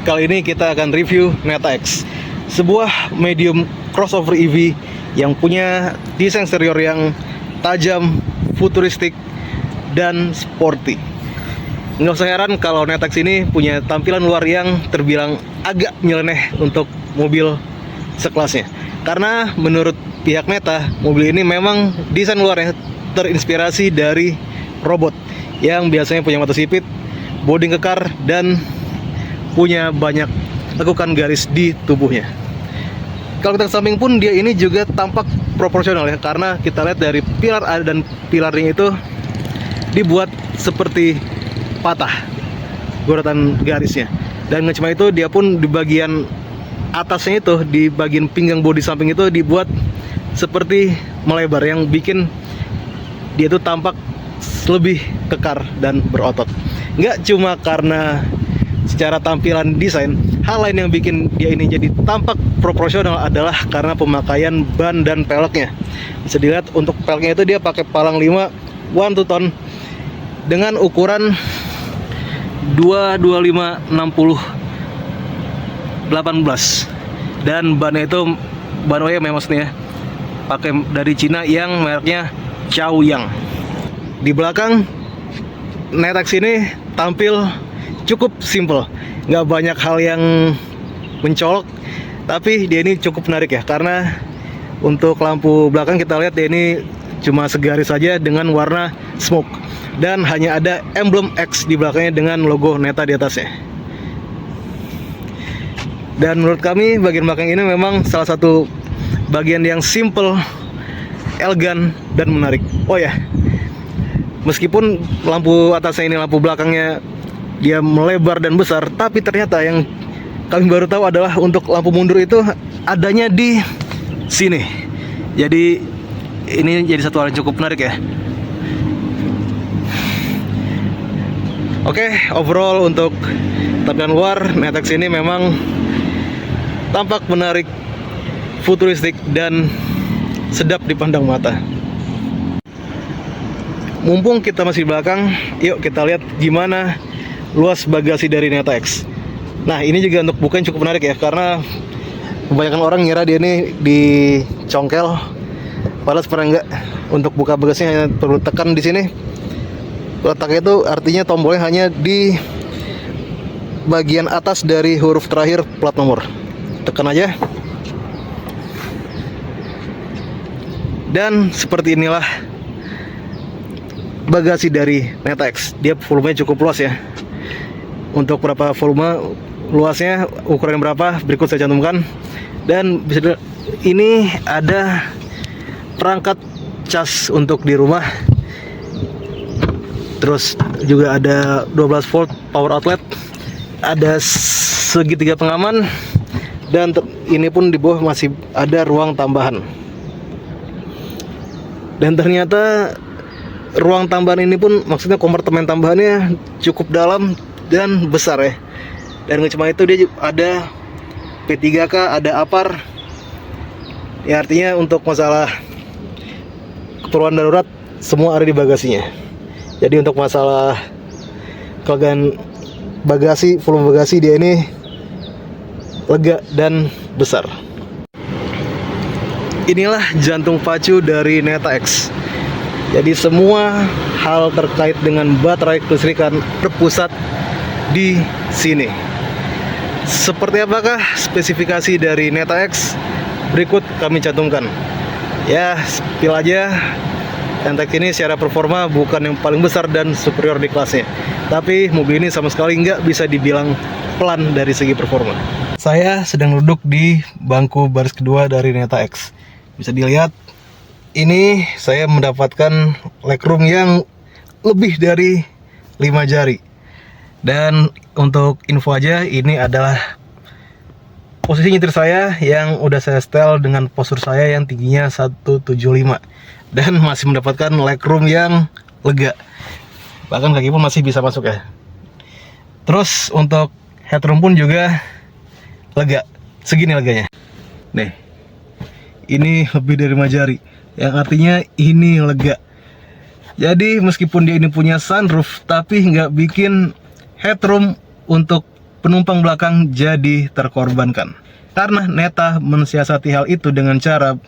Kali ini kita akan review Neta X, sebuah medium crossover EV yang punya desain eksterior yang tajam, futuristik, dan sporty. Nggak usah heran kalau Neta X ini punya tampilan luar yang terbilang agak nyeleneh untuk mobil sekelasnya. Karena menurut pihak Neta, mobil ini memang desain luarnya terinspirasi dari robot yang biasanya punya mata sipit, bodi kekar, dan punya banyak lekukan garis di tubuhnya. Kalau kita ke samping pun dia ini juga tampak proporsional ya, karena kita lihat dari pilar A dan pilarnya itu dibuat seperti patah goretan garisnya. Dan nggak cuma itu, dia pun di bagian atasnya itu, di bagian pinggang bodi samping itu dibuat seperti melebar yang bikin dia itu tampak lebih kekar dan berotot. Nggak cuma karena secara tampilan desain, hal lain yang bikin dia ini jadi tampak proporsional adalah karena pemakaian ban dan peleknya. Bisa dilihat untuk peleknya itu dia pakai palang 5 1 ton dengan ukuran 225/60/18, dan bannya itu ban OEM maksudnya pakai dari Cina yang mereknya Chaoyang. Di belakang Neta X ini tampil cukup simple, nggak banyak hal yang mencolok, tapi dia ini cukup menarik ya, karena untuk lampu belakang kita lihat dia ini cuma segaris saja dengan warna smoke, dan hanya ada emblem X di belakangnya dengan logo Neta di atasnya. Dan menurut kami bagian belakang ini memang salah satu bagian yang simple, elegan, dan menarik. Oh ya, meskipun lampu atasnya ini, lampu belakangnya dia melebar dan besar, tapi ternyata yang kami baru tahu adalah untuk lampu mundur itu adanya di sini. Jadi ini jadi satu hal yang cukup menarik ya. Oke, overall untuk tampilan luar Neta X ini memang tampak menarik, futuristik, dan sedap dipandang mata. Mumpung kita masih di belakang, yuk kita lihat gimana luas bagasi dari Neta X. Nah, ini juga untuk buka yang cukup menarik ya, karena kebanyakan orang ngira dia ini dicongkel, padahal sebenarnya enggak. Untuk buka bagasinya hanya perlu tekan di sini. Letaknya itu artinya tombolnya hanya di bagian atas dari huruf terakhir plat nomor. Tekan aja. Dan seperti inilah bagasi dari Neta X. Dia volumenya cukup luas ya. Untuk berapa volume luasnya, ukuran berapa, berikut saya cantumkan. Dan bisa dilihat ini ada perangkat cas untuk di rumah. Terus juga ada 12 volt power outlet, ada segitiga pengaman, dan ini pun di bawah masih ada ruang tambahan. Dan ternyata ruang tambahan ini pun, maksudnya kompartemen tambahannya cukup dalam dan besar ya. Dan nggak cuma itu, dia ada P3K, ada APAR ya, artinya untuk masalah keperluan darurat semua ada di bagasinya. Jadi untuk masalah kelegaan bagasi, volume bagasi dia ini lega dan besar. Inilah jantung pacu dari Neta X. Jadi semua hal terkait dengan baterai kelistrikan terpusat di sini. Seperti apakah spesifikasi dari Neta X? Berikut kami cantumkan. Ya, spill aja. Neta X ini secara performa bukan yang paling besar dan superior di kelasnya, tapi mobil ini sama sekali nggak bisa dibilang pelan dari segi performa. Saya sedang duduk di bangku baris kedua dari Neta X. Bisa dilihat, ini saya mendapatkan legroom yang lebih dari 5 jari. Dan untuk info aja, ini adalah posisi nyetir saya yang udah saya setel dengan postur saya yang tingginya 175, dan masih mendapatkan legroom yang lega. Bahkan kaki pun masih bisa masuk ya. Terus untuk headroom pun juga lega, segini leganya. Nih, ini lebih dari 5 jari, yang artinya ini lega. Jadi meskipun dia ini punya sunroof, tapi nggak bikin headroom untuk penumpang belakang jadi terkorbankan. Karena Neta mensiasati hal itu dengan cara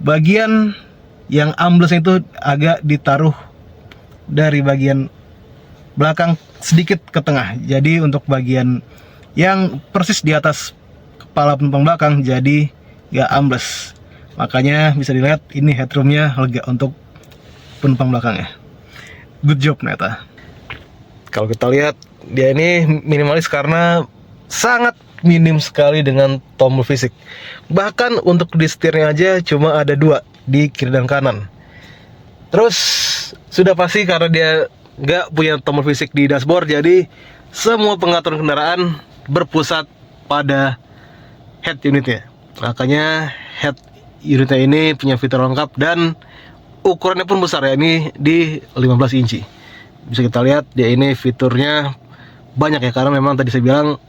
bagian yang amblesnya itu agak ditaruh dari bagian belakang sedikit ke tengah. Jadi untuk bagian yang persis di atas kepala penumpang belakang jadi gak ambles. Makanya bisa dilihat ini headroomnya lega untuk penumpang belakangnya. Good job Neta. Kalau kita lihat dia ini minimalis karena sangat minim sekali dengan tombol fisik. Bahkan untuk di setirnya aja cuma ada 2 di kiri dan kanan. Terus sudah pasti karena dia nggak punya tombol fisik di dashboard, jadi semua pengaturan kendaraan berpusat pada head unitnya. Makanya head unitnya ini punya fitur lengkap dan ukurannya pun besar ya, ini di 15 inci. Bisa kita lihat dia ini fiturnya banyak ya, karena memang tadi saya bilang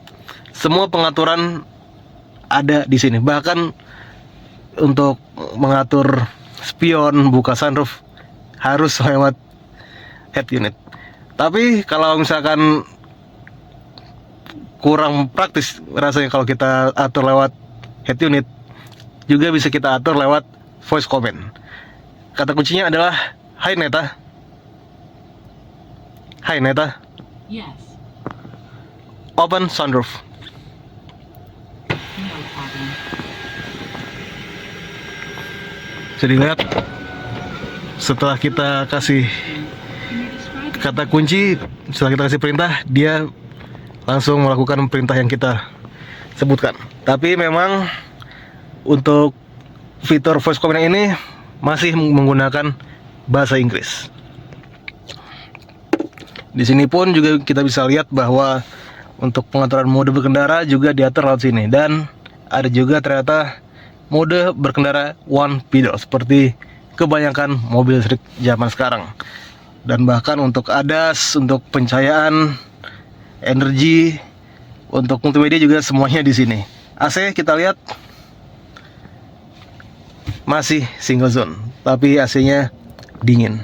semua pengaturan ada di sini. Bahkan untuk mengatur spion, buka sunroof harus lewat head unit. Tapi kalau misalkan kurang praktis rasanya kalau kita atur lewat head unit, juga bisa kita atur lewat voice command. Kata kuncinya adalah "Hai Neta". "Hai Neta". Yes. "Open sunroof". No problem. Bisa dilihat setelah kita kasih kata kunci, setelah kita kasih perintah, dia langsung melakukan perintah yang kita sebutkan. Tapi memang untuk fitur voice command ini masih menggunakan bahasa Inggris. Di sini pun juga kita bisa lihat bahwa untuk pengaturan mode berkendara juga diatur lewat sini, dan ada juga ternyata mode berkendara one pedal seperti kebanyakan mobil listrik zaman sekarang. Dan bahkan untuk ADAS, untuk pencahayaan, energi, untuk multimedia juga semuanya di sini. AC kita lihat masih single zone, tapi AC-nya dingin.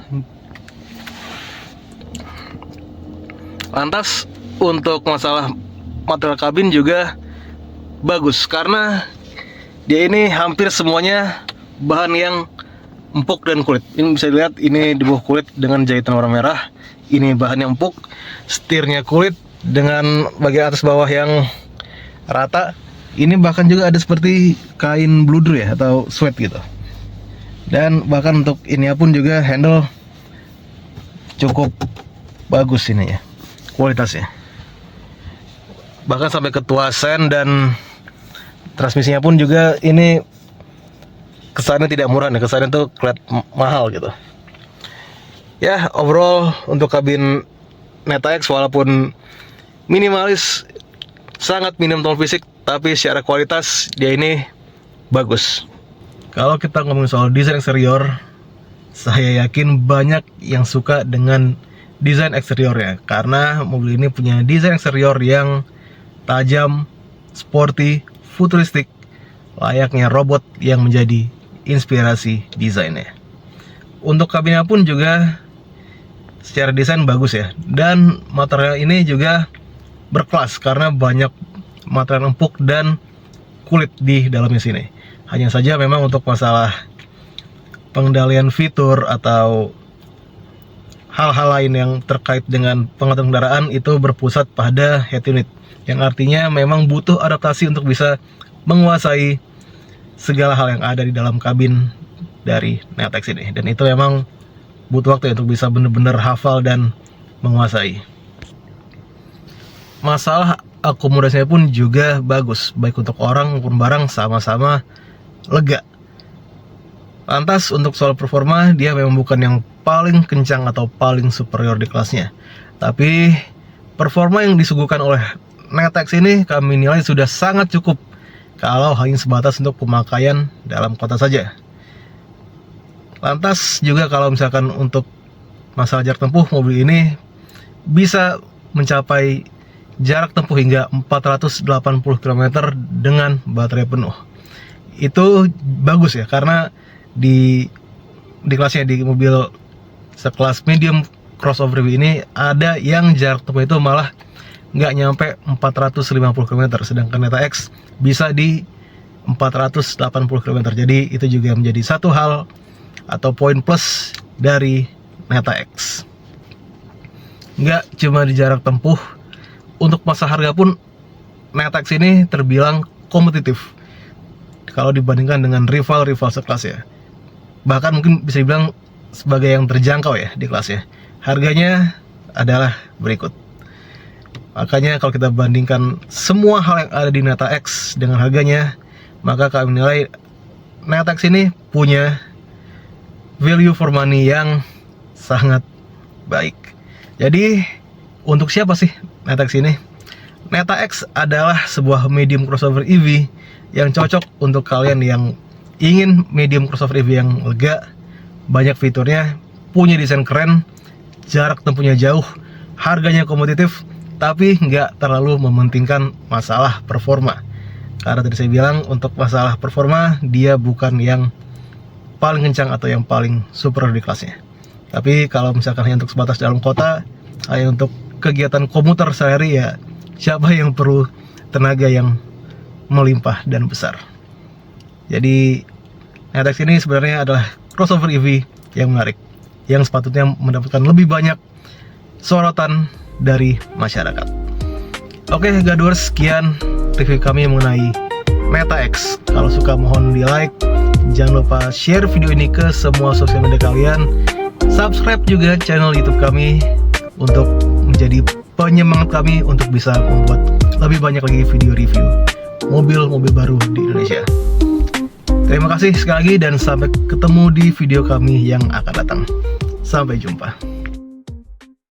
Lantas untuk masalah material kabin juga bagus, karena dia ini hampir semuanya bahan yang empuk dan kulit. Ini bisa dilihat, ini di bawah kulit dengan jahitan warna merah. Ini bahan yang empuk, setirnya kulit dengan bagian atas bawah yang rata. Ini bahkan juga ada seperti kain bluder ya, atau sweat gitu. Dan bahkan untuk ini pun juga handle cukup bagus ini ya, kualitasnya. Bahkan sampai ke tuas sen, dan transmisinya pun juga ini kesannya tidak murah nih, kesannya tuh kelihatan mahal gitu. Ya, overall untuk kabin Neta X walaupun minimalis, sangat minim tombol fisik, tapi secara kualitas dia ini bagus. Kalau kita ngomongin soal desain eksterior, saya yakin banyak yang suka dengan desain eksteriornya, karena mobil ini punya desain eksterior yang tajam, sporty, futuristik, layaknya robot yang menjadi inspirasi desainnya. Untuk kabinnya pun juga secara desain bagus ya, dan material ini juga berkelas karena banyak material empuk dan kulit di dalamnya sini. Hanya saja memang untuk masalah pengendalian fitur atau hal-hal lain yang terkait dengan pengaturan kendaraan itu berpusat pada head unit, yang artinya memang butuh adaptasi untuk bisa menguasai segala hal yang ada di dalam kabin dari Neta X ini. Dan itu memang butuh waktu untuk bisa benar-benar hafal dan menguasai. Masalah akomodasinya pun juga bagus, baik untuk orang maupun barang sama-sama lega. Lantas untuk soal performa, dia memang bukan yang paling kencang atau paling superior di kelasnya, tapi performa yang disuguhkan oleh Neta X ini kami nilai sudah sangat cukup kalau hanya sebatas untuk pemakaian dalam kota saja. Lantas juga kalau misalkan untuk masalah jarak tempuh, mobil ini bisa mencapai jarak tempuh hingga 480 km dengan baterai penuh. Itu bagus ya, karena di kelasnya, di mobil sekelas medium crossover ini ada yang jarak tempuh itu malah nggak nyampe 450 km, sedangkan Neta X bisa di 480 km. Jadi itu juga menjadi satu hal atau poin plus dari Neta X. Nggak cuma di jarak tempuh, untuk masa harga pun Neta X ini terbilang kompetitif kalau dibandingkan dengan rival-rival sekelasnya. Bahkan mungkin bisa dibilang sebagai yang terjangkau ya di kelasnya. Harganya adalah berikut. Makanya kalau kita bandingkan semua hal yang ada di Neta X dengan harganya, maka kami menilai Neta X ini punya value for money yang sangat baik. Jadi untuk siapa sih Neta X ini? Neta X adalah sebuah medium crossover EV yang cocok untuk kalian yang ingin medium crossover EV yang lega, banyak fiturnya, punya desain keren, jarak tempuhnya jauh, harganya kompetitif, tapi nggak terlalu mementingkan masalah performa. Karena tadi saya bilang untuk masalah performa dia bukan yang paling kencang atau yang paling super di kelasnya. Tapi kalau misalkan hanya untuk sebatas dalam kota, hanya untuk kegiatan komuter sehari, ya siapa yang perlu tenaga yang melimpah dan besar. Jadi Neta X ini sebenarnya adalah crossover EV yang menarik, yang sepatutnya mendapatkan lebih banyak sorotan dari masyarakat. Oke Gadwars, sekian review kami mengenai Neta X. Kalau suka mohon di like, jangan lupa share video ini ke semua sosial media kalian, subscribe juga channel YouTube kami untuk menjadi penyemangat kami untuk bisa membuat lebih banyak lagi video review mobil-mobil baru di Indonesia. Terima kasih sekali lagi dan sampai ketemu di video kami yang akan datang. Sampai jumpa.